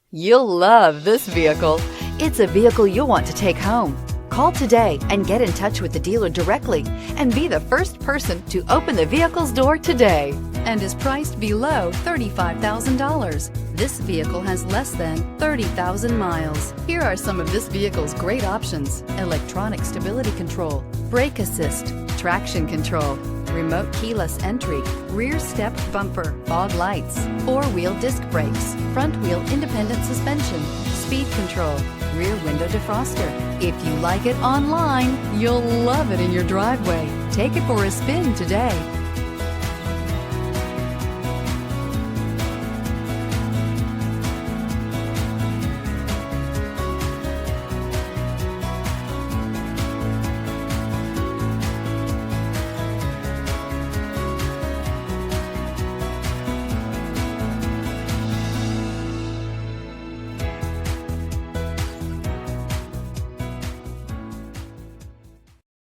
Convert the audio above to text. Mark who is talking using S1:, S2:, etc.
S1: You'll love this vehicle. It's a vehicle you'll want to take home. Call today and get in touch with the dealer directly and be the first person to open the vehicle's door today, and is priced below $35,000. This vehicle has less than 30,000 miles. Here are some of this vehicle's great options: electronic stability control, brake assist, traction control, remote keyless entry, rear step bumper, fog lights, four-wheel disc brakes, front-wheel independent suspension, speed control, rear window defroster. If you like it online, you'll love it in your driveway. Take it for a spin today.